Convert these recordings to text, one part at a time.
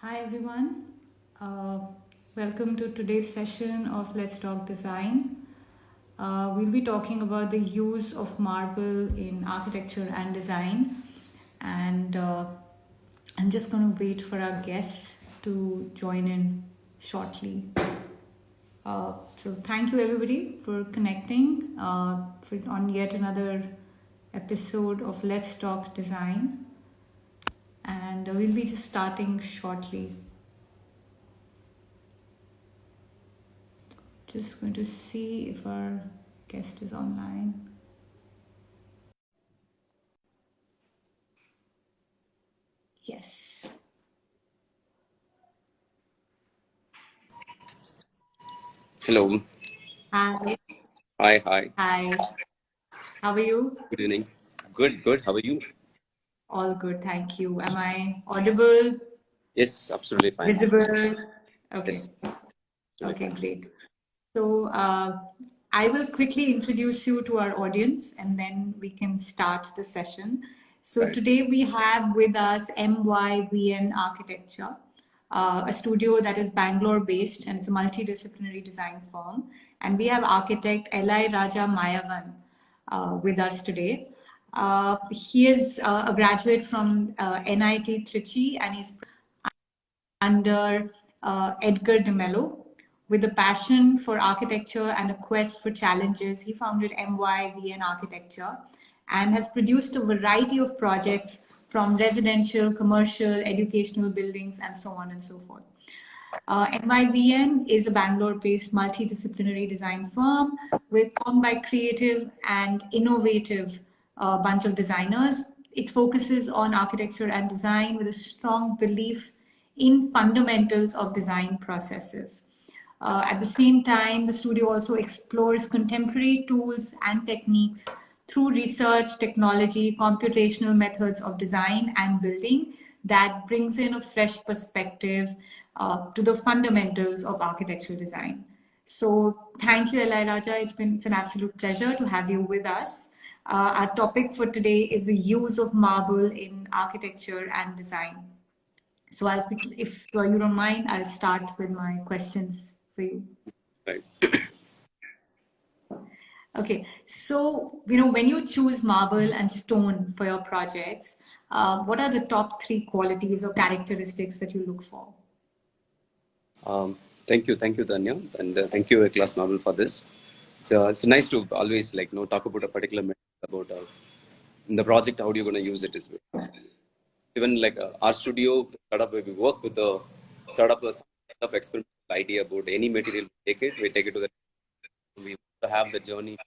Hi everyone. Uh, Welcome to today's session of Let's Talk Design. We'll be talking about the use of marble in architecture and design. And I'm just going to wait for our guests to join in shortly. So thank you everybody for connecting on yet another episode of Let's Talk Design. And we'll be just starting shortly. Just going to see if our guest is online. Yes. Hello. Hi. Hi. Hi. How are you? Good evening. Good. How are you? All good, thank you. Am I audible? Yes, absolutely fine. Visible? Okay. Yes, absolutely Okay, fine. great. So I will quickly introduce you to our audience and then we can start the session. So Right. today we have with us MYVN Architecture, a studio that is Bangalore based and it's a multidisciplinary design firm. And we have architect Elayaraja Mayavan with us today. He is a graduate from NIT Trichy and he's under Edgar de Mello. With a passion for architecture and a quest for challenges, he founded MYVN Architecture and has produced a variety of projects from residential, commercial, educational buildings, and so on and so forth. MYVN is a Bangalore-based multidisciplinary design firm formed by creative and innovative bunch of designers. It focuses on architecture and design with a strong belief in fundamentals of design processes. At the same time, the studio also explores contemporary tools and techniques through research, technology, computational methods of design and building that brings in a fresh perspective to the fundamentals of architectural design. So thank you, Elayaraja. It's an absolute pleasure to have you with us. Our topic for today is the use of marble in architecture and design. So I'll quickly, if you don't mind, I'll start with my questions for you. Right. Okay, so when you choose marble and stone for your projects, what are the top three qualities or characteristics that you look for? Thank you, Danya, and thank you, Class Marvel, for this. So it's nice to always talk about a particular matter about in the project how you're going to use it is even our studio startup where we work with the startup a kind of experimental idea about any material we take it to the we want to have the journey.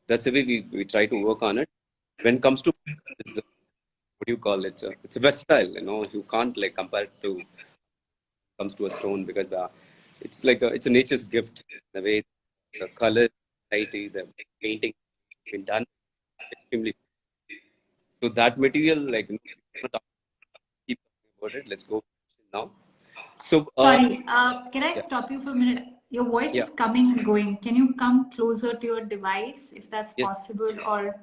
That's the way we try to work on it. When it comes to it's, what do you call it? It's a versatile. You can't compare it to comes to a stone because it's a nature's gift. The way the color, variety, the painting been done extremely. So that material, keep talking about it. Let's go now. So Sorry, can I yeah, stop you for a minute? Your voice yeah. is coming and going. Can you come closer to your device if that's Yes, possible? Or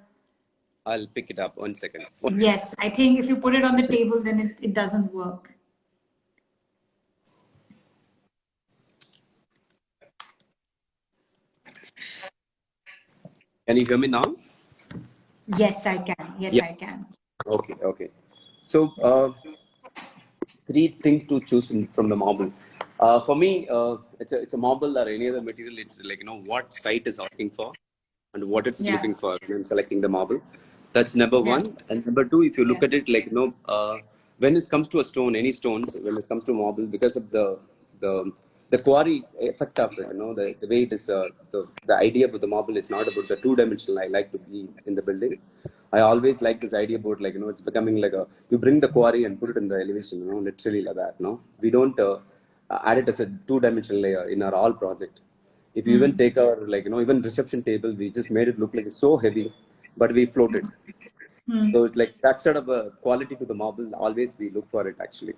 I'll pick it up. 1 second. yes, I think if you put it on the table, then it doesn't work. Can you hear me now? Yes, I can. Yes, Yeah. I can. Okay. So three things to choose from the marble. For me, it's a marble or any other material. It's what site is asking for and what it's Yeah. looking for when I'm selecting the marble. That's number Yeah. one. And number two, if you Yeah. look at it, when it comes to a stone, any stones, when it comes to marble, because of the the quarry effect of it, the way it is, the idea about the marble is not about the two-dimensional. I like to be in the building. I always like this idea about it's becoming like you bring the quarry and put it in the elevation, literally like that. No, we don't add it as a two-dimensional layer in our all project. If you even take our even reception table, we just made it look like it's so heavy, but we floated. So it's like that sort of a quality to the marble. Always we look for it actually.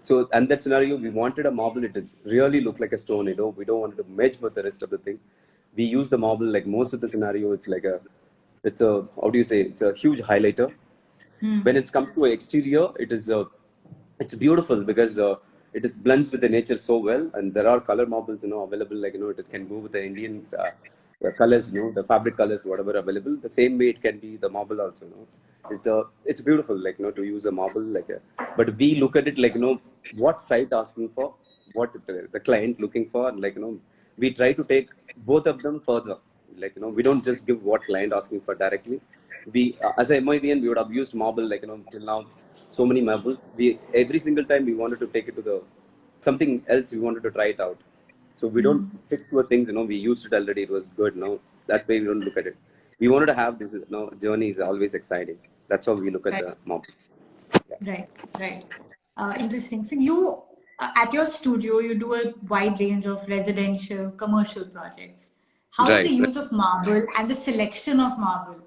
So and that scenario we wanted a marble. It is really look like a stone. We don't want it to merge with the rest of the thing. We use the marble like most of the scenario. It's a how do you say? It's a huge highlighter. When it comes to exterior, it is it's beautiful because it is blends with the nature so well, and there are color marbles, available. Like, it is, can go with the Indian colors, the fabric colors, whatever available. The same way it can be the marble also. It's beautiful, like, to use a marble like a. But we look at it like, what site asking for, what the client looking for, and like, we try to take both of them further. Like, we don't just give what client asking for directly. We, as a MYVN, we would have used marble, like, till now, so many marbles. We, every single time we wanted to take it to the something else, we wanted to try it out. So we don't fix to a things, we used it already, it was good. No, that way we don't look at it. We wanted to have this, journey is always exciting. That's how we look at Right. the marble. Right, right. Interesting. So you, at your studio, you do a wide range of residential, commercial projects. How is the Right, right. use of marble and the selection of marble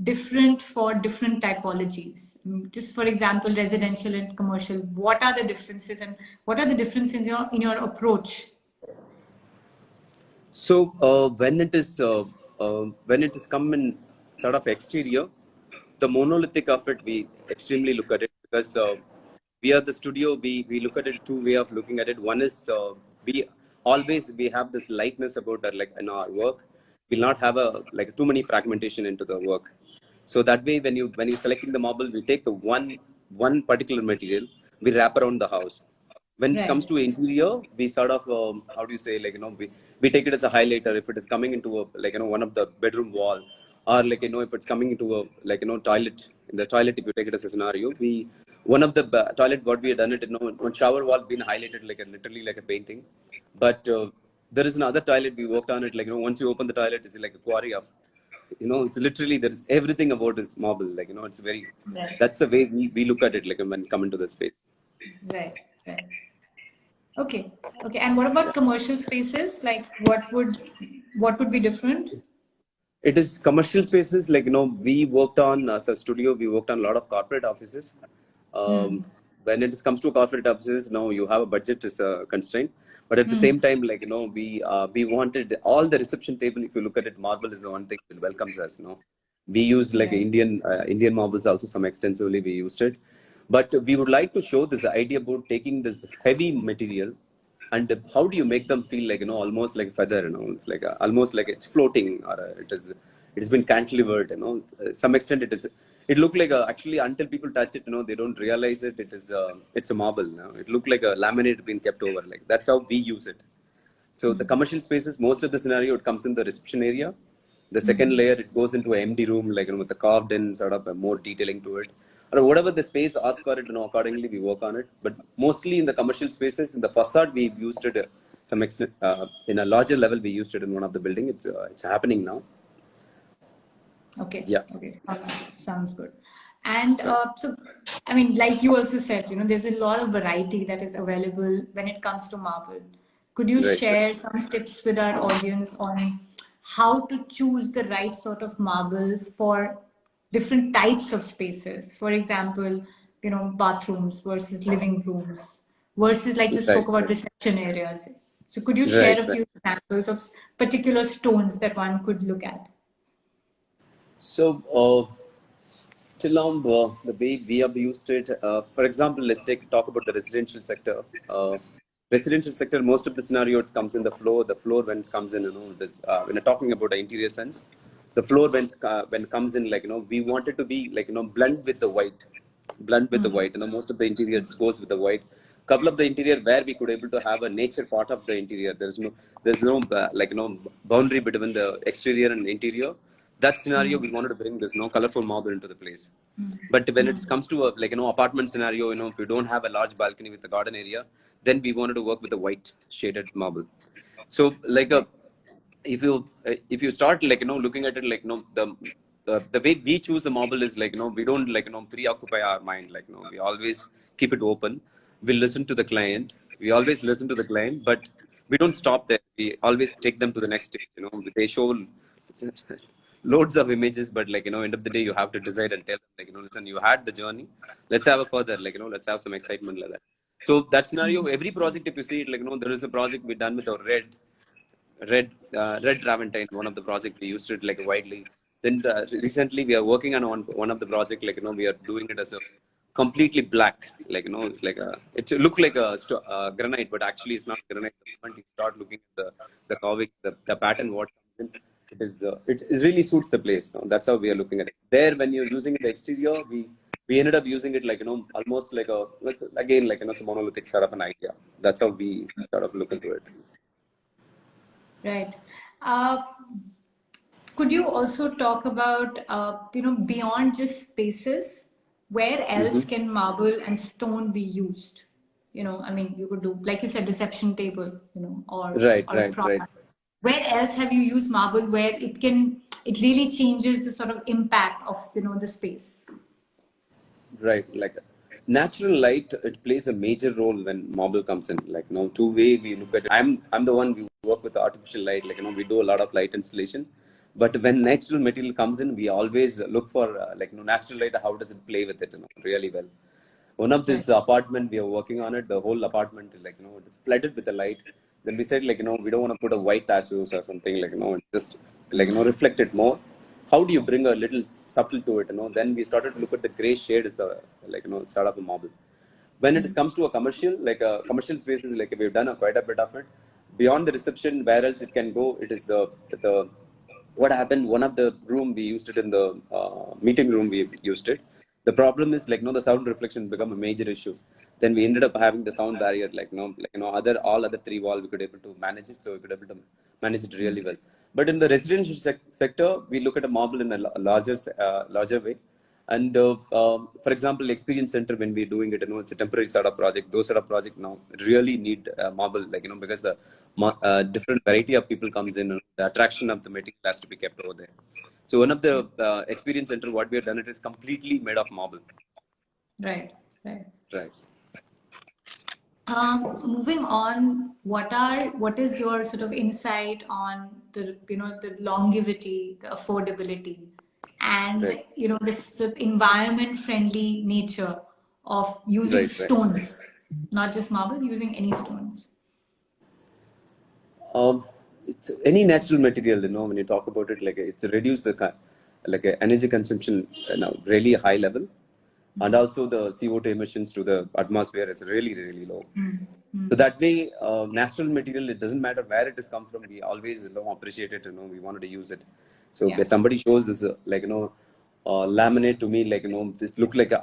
different for different typologies? Just for example, residential and commercial, what are the differences and what are the differences in your approach? So when it is come in sort of exterior, the monolithic of it, we extremely look at it because we are the studio. We look at it two way of looking at it. One is we have this lightness about our, like, in our work. We'll not have a like too many fragmentation into the work. So that way, when you selecting the marble, we take the one particular material, we wrap around the house. When it comes Right, to interior, we sort of how do you say, like, we take it as a highlighter if it is coming into a, like, one of the bedroom wall, or like, if it's coming into a, like, toilet. In the toilet, if you take it as a scenario, we one of the toilet, what we have done it, one shower wall been highlighted like a literally like a painting. But there is another toilet we worked on it, like, once you open the toilet, it's like a quarry of, it's literally, there's everything about is marble, like, it's very, right, that's the way we look at it, like, when come into the space. right, right. Okay, okay. And what about commercial spaces? Like, what would be different? It is commercial spaces, like, we worked on, as a studio, we worked on a lot of corporate offices. Hmm. When it comes to corporate offices, no, you have a budget is a constraint, but at the Hmm. same time, like, we wanted all the reception table. If you look at it, marble is the one thing that welcomes us. We use like Right. Indian marbles also, some extensively we used it, but we would like to show this idea about taking this heavy material, and how do you make them feel like, almost like feather, it's like almost like it's floating, or it's been cantilevered, some extent it looked like actually, until people touch it, they don't realize it's a marble. It looked like a laminate being kept over, like that's how we use it. So the commercial spaces, most of the scenario, it comes in the reception area. The second layer, it goes into an empty room, like, with the carved in sort of a more detailing to it. Or whatever the space asks for it, accordingly we work on it. But mostly in the commercial spaces, in the facade, we've used it some extent. In a larger level, we used it in one of the building. It's happening now. Okay. Yeah. Okay. Sounds good. And Right. so, I mean, like you also said, there's a lot of variety that is available when it comes to marble. Could you Right. Right. share some tips with our audience on how to choose the right sort of marble for different types of spaces? For example, bathrooms versus living rooms versus, like you Right. spoke about, Right. reception areas. So could you Right. share a Right. few examples of particular stones that one could look at? So, till now, the way we have used it, for example, let's talk about the residential sector. Residential sector, most of the scenarios comes in the floor. The floor when it comes in, this when you're talking about the interior sense, the floor when it comes in, like, we want it to be like, blend with the white, blend with the Hmm. white. Most of the interior goes with the white. Couple of the interior where we could able to have a nature part of the interior. There's no like, boundary between the exterior and interior. That scenario, we wanted to bring this colorful marble into the place. But when it comes to a, like, apartment scenario, if you don't have a large balcony with a garden area, then we wanted to work with a white shaded marble. So, like, a if you start, like, looking at it, like, the way we choose the marble is like, we don't, like, preoccupy our mind, like, we always keep it open. We listen to the client. We always listen to the client, but we don't stop there. We always take them to the next stage. They show loads of images, but, like, end of the day, you have to decide and tell them, like, listen, you had the journey, let's have a further, like, let's have some excitement, like that. So that scenario, every project, if you see it, like, there is a project we done with our red Travertine, one of the project we used it like widely. Then recently we are working on one of the project, like, we are doing it as a completely black, like it's like it look like a granite, but actually it's not granite. The moment you start looking at the carvings, the pattern what comes in, it is really suits the place. No? That's how we are looking at it. There, when you're using the exterior, we ended up using it like almost like a let's again like it's a monolithic sort of an idea. That's how we sort of look into it. Right. Uh, could you also talk about, beyond just spaces, where else Mm-hmm. can marble and stone be used? I mean, you could do, like you said, reception table, Right, or a right, right. product. Where else have you used marble where it really changes the sort of impact of, the space? Right, like natural light, it plays a major role when marble comes in. Like two way we look at it. I'm the one we work with artificial light. Like we do a lot of light installation, but when natural material comes in, we always look for natural light. How does it play with it? Really well. One of Right. this apartment we are working on it. The whole apartment it is flooded with the light. Then we said we don't want to put a white tassos or something it's just reflect it more. How do you bring a little subtle to it? Then we started to look at the gray shade is the start of a marble. When it comes to a commercial commercial spaces, like we've done quite a bit of it. Beyond the reception, where else it can go? It is the what happened. One of the room we used it in the meeting room. We used it. The problem is the sound reflection become a major issue. Then we ended up having the sound barrier other all other three wall we could able to manage it, so we could able to manage it really well. But in the residential sector, we look at a marble in a larger way. And for example, experience center, when we're doing it, it's a temporary sort of project. Those sort of project now really need marble, because the different variety of people comes in. The attraction of the material has to be kept over there. So one of the experience center, what we have done, it is completely made of marble. Right. Right. Right. Moving on, what is your sort of insight on the longevity, the affordability, and Right. this the environment friendly nature of using Right. Right. stones, not just marble, using any stones. Um, it's any natural material, when you talk about it, it's reduced the energy consumption, really high level, and also the CO2 emissions to the atmosphere is really, really low. So that way, natural material, it doesn't matter where it has come from. We always appreciate it. We wanted to use it. So Yeah. if somebody shows this, laminate to me, just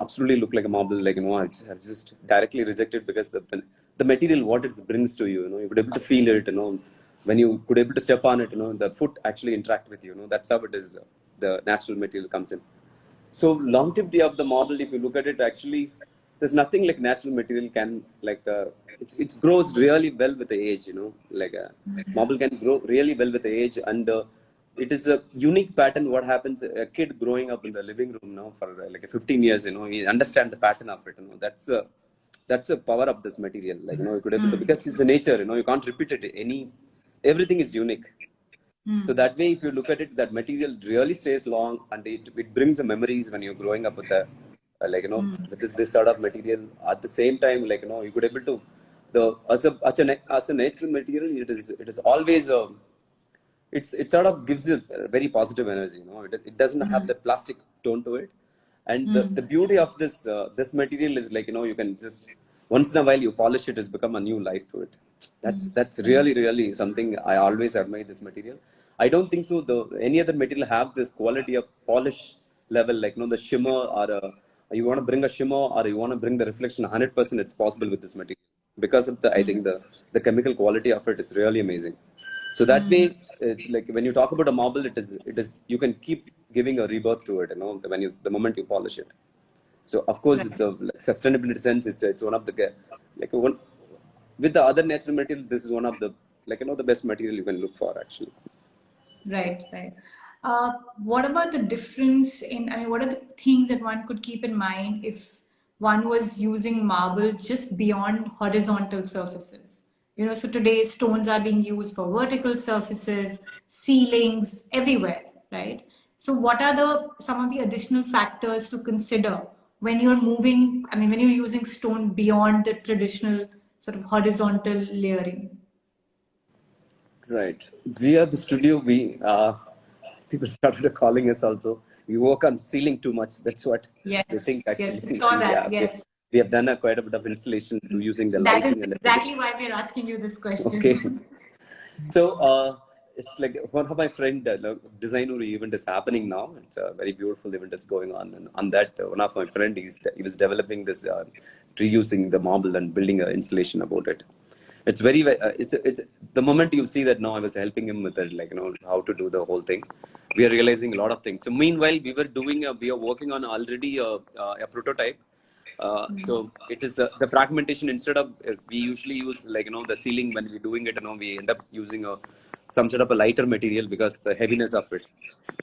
absolutely look like a marble. I've just directly rejected, because the material what it brings to you, you could able to feel it. When you could able to step on it, the foot actually interact with you. That's how it is. The natural material comes in. So longevity of the model, if you look at it, actually, there's nothing like natural material can it grows really well with the age. Marble can grow really well with the age, and it is a unique pattern. What happens? A kid growing up in the living room now for 15 years, he understand the pattern of it. That's the power of this material. You could able to, because it's a nature. You can't repeat it. Everything is unique. So that way, if you look at it, that material really stays long, and it brings the memories when you're growing up with the with this sort of material. At the same time, you could able to as a natural material, it is always it sort of gives you a very positive energy. It doesn't have the plastic tone to it. And the beauty of this material is you can just once in a while you polish it, has become a new life to it. That's really, really something I always admire this material. I don't think so any other material have this quality of polish level, the shimmer, or you want to bring a shimmer, or you want to bring the reflection 100%. It's possible with this material because of the I think the chemical quality of it. It's really amazing. So that way, it's like when you talk about a marble, it is you can keep giving a rebirth to it. When the moment you polish it. So of course, it's a sustainability sense. It's one of the one with the other natural material. This is one of the the best material you can look for actually. Right, right. What about the difference I mean, what are the things that one could keep in mind if one was using marble just beyond horizontal surfaces? So today stones are being used for vertical surfaces, ceilings, everywhere, right? So what are some of the additional factors to consider when you're when you're using stone beyond the traditional sort of horizontal layering? Right. We are the studio. people started calling us also. We work on ceiling too much. That's what they Yes, think actually. yes, I saw that. Yeah, Yes. we have done quite a bit of installation using the That is lighting and everything. exactly why we're asking you this Okay. question. So it's like one of my friend designer event is happening now. It's a very beautiful event that's going on, and on that one of my friend he was developing this reusing the marble and building an installation about it. It's very it's the moment you see that now I was helping him with it, like how to do the whole thing. We are realizing a lot of things. So meanwhile we are working on already a prototype. So it is the fragmentation. Instead of we usually use like the ceiling when we're doing it, we end up using some sort of a lighter material because the heaviness of it.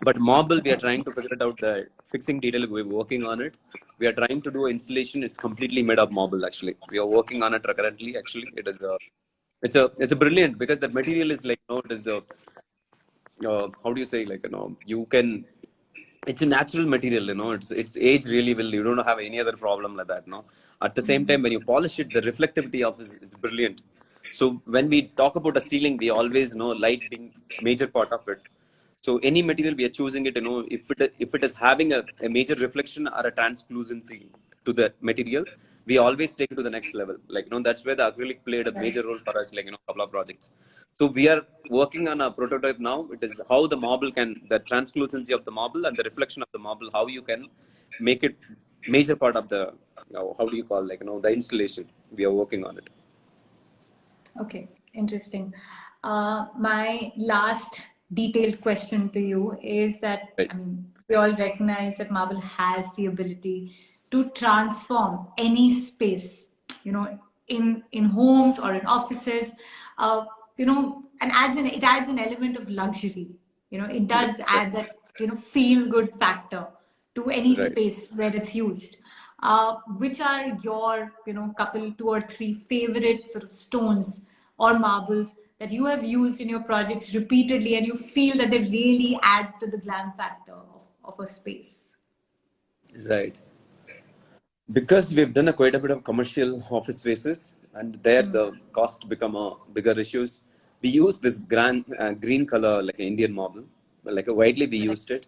But marble, we are trying to figure it out. The fixing detail, we're working on it. We are trying to do installation. It's completely made of marble. Actually, we are working on it currently. Actually, it is it's a brilliant because that material is like it is how do you say, like you can, it's a natural material, it's aged really well. You don't have any other problem like that, no. At the same time, when you polish it, the reflectivity of it is brilliant. So when we talk about a ceiling, we always know light being major part of it. So any material we are choosing it, if it is having a major reflection or a translucency to the material, we always take it to the next level. Like that's where the acrylic played a major role for us, like couple of projects. So we are working on a prototype now. It is how the marble can, the translucency of the marble and the reflection of the marble, how you can make it major part of the how do you call, like the installation. We are working on it. Okay, interesting. My last detailed question to you is that, Right. I mean, we all recognize that marble has the ability to transform any space, in homes or in offices, and it adds an element of luxury. It Right. does add that, feel good factor to any Right. space where it's used. Which are your, couple, two or three favorite sort of stones or marbles that you have used in your projects repeatedly and you feel that they really add to the glam factor of a space? Right. Because we've done quite a bit of commercial office spaces, and there the cost become a bigger issues. We use this green color, like an Indian marble, like widely we used it,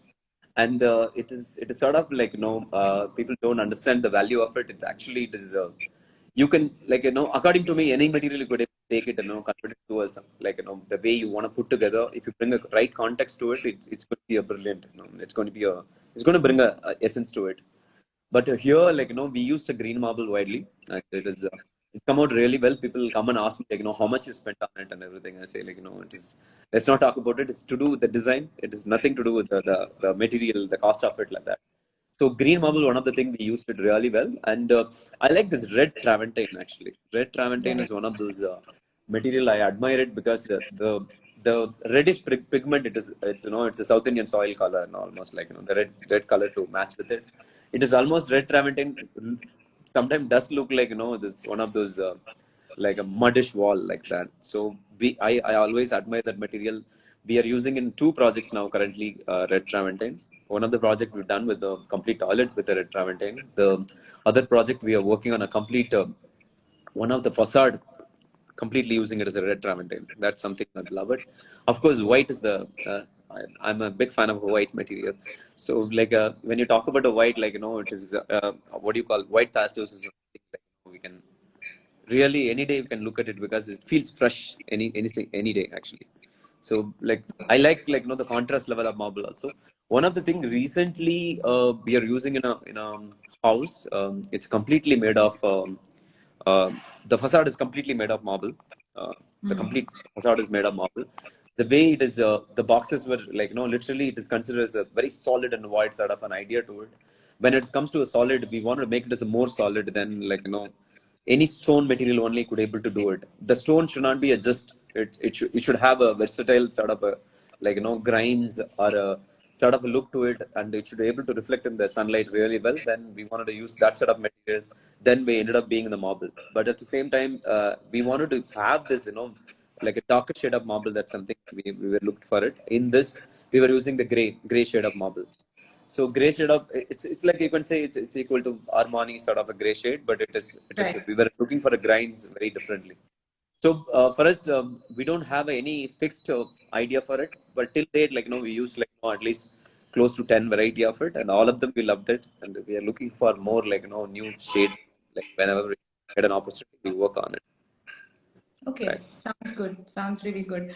and it is sort of like people don't understand the value of it. It actually it is you can, like according to me, any material you could take it, convert it to us, like the way you want to put together. If you bring a right context to it, it's going to be a brilliant, it's going to be a, it's going to bring a essence to it. But here, like we used a green marble widely, and it is it's come out really well. People come and ask me, like how much you spent on it and everything. I say, like it is. Let's not talk about it. It's to do with the design. It is nothing to do with the material, the cost of it, like that. So green marble, one of the things we used it really well, and I like this red travertine actually. Red travertine Right. is one of those material I admire it because the reddish pigment, it's it's a South Indian soil color, and almost like the red color to match with it. It is almost red travertine. Sometimes does look like this one of those like a muddish wall like that. So I always admire that material. We are using in two projects now currently, red travertine. One of the project we've done with the complete toilet with the red travertine. The other project we are working on a complete one of the facade completely using it as a red travertine. That's something I love it. Of course, white is the I'm a big fan of white material. So like when you talk about a white, like it is what do you call, white tassos is something like we can really any day we can look at it because it feels fresh any day actually. So like I like the contrast level of marble also. One of the thing recently we are using in a house. It's completely made of the facade is completely made of marble. Uh, the complete facade is made of marble. The way it is, the boxes were like literally it is considered as a very solid and void sort of an idea to it. When it comes to a solid, we want to make it as a more solid than like any stone material only could able to do it. The stone should not be a just it should have a versatile sort of a like grinds or a sort of a look to it, and it should be able to reflect in the sunlight really well. Then we wanted to use that sort of material. Then we ended up being in the marble, but at the same time we wanted to have this like a darker shade of marble. That's something we were looked for it. In this we were using the gray shade of marble. So gray shade of it's like you can say it's equal to Armani sort of a gray shade, but it is Right. we were looking for a grinds very differently. So for us, we don't have any fixed idea for it, but till date, like we used like at least close to 10 variety of it, and all of them we loved it, and we are looking for more like new shades. Like whenever we get an opportunity, we work on it. Okay, Right. sounds good. Sounds really good.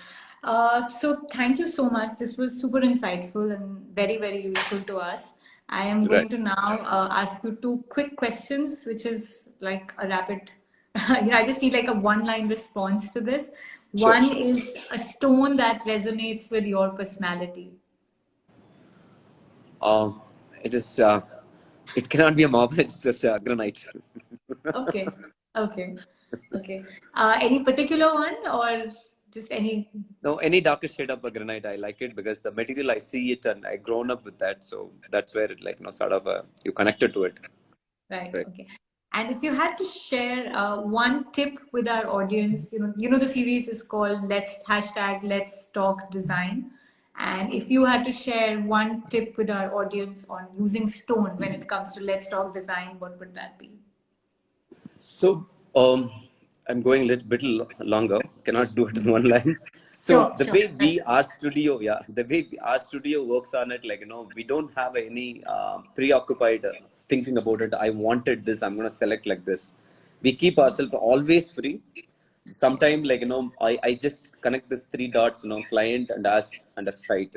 So thank you so much. This was super insightful and very, very useful to us. I am Right. going to now ask you two quick questions, which is like a rapid, I just need like a one-line response to this. Sure. One Sure. is a stone that resonates with your personality. Um, it is. It cannot be a marble. It's just granite. Okay, okay, okay. Any particular one or just any? No, any darker shade of a granite, I like it because the material I see it and I grown up with that, so that's where it like sort of you connected to it. Right. Right. Okay. And if you had to share one tip with our audience, the series is called Let's Talk Design. And if you had to share one tip with our audience on using stone when it comes to Let's Talk Design, what would that be? So I'm going a little bit longer. Cannot do it in one line. So Sure, the sure. way our studio, yeah, the way our studio works on it, like we don't have any preoccupied thinking about it. I wanted this. I'm gonna select like this. We keep ourselves always free. Sometime like I just connect this three dots, client and us and a site,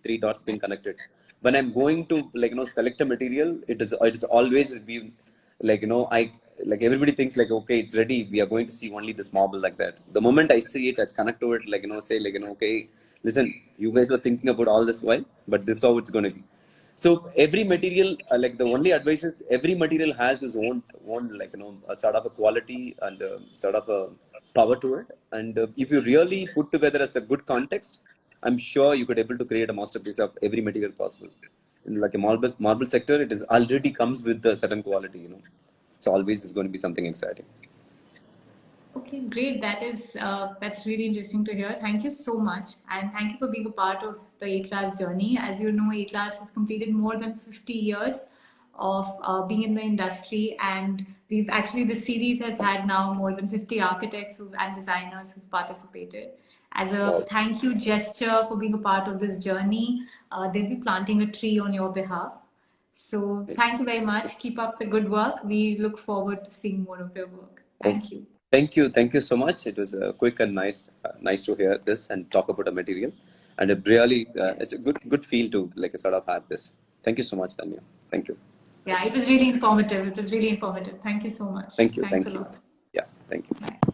three dots being connected. When I'm going to like select a material, it is always be like I like everybody thinks like okay, it's ready, we are going to see only this marble like that. The moment I see it, I connect to it, like say like okay, listen, you guys were thinking about all this while, but this is how it's going to be. So every material, like the only advice is every material has this own like a sort of a quality and sort of a power to it. And if you really put together as a good context, I'm sure you could able to create a masterpiece of every material possible. In like a marble sector, it is already comes with a certain quality. It's always is going to be something exciting. Okay, great. That's really interesting to hear. Thank you so much, and thank you for being a part of the A-Class journey. As you know, A-Class has completed more than 50 years of being in the industry, and we've actually this series has had now more than 50 architects and designers who've participated. As a Wow. thank you gesture for being a part of this journey, they'll be planting a tree on your behalf. So thank you very much. Keep up the good work. We look forward to seeing more of your work. Oh, Thank you. thank you so much. It was quick and nice to hear this and talk about a material, and it really it's a good feel to like sort of have this. Thank you so much, Tanya. Thank you. Yeah, it was really informative. It was really informative. Thank you so much. Thank you. Thanks a Thank you. lot. Yeah. Thank you. Bye.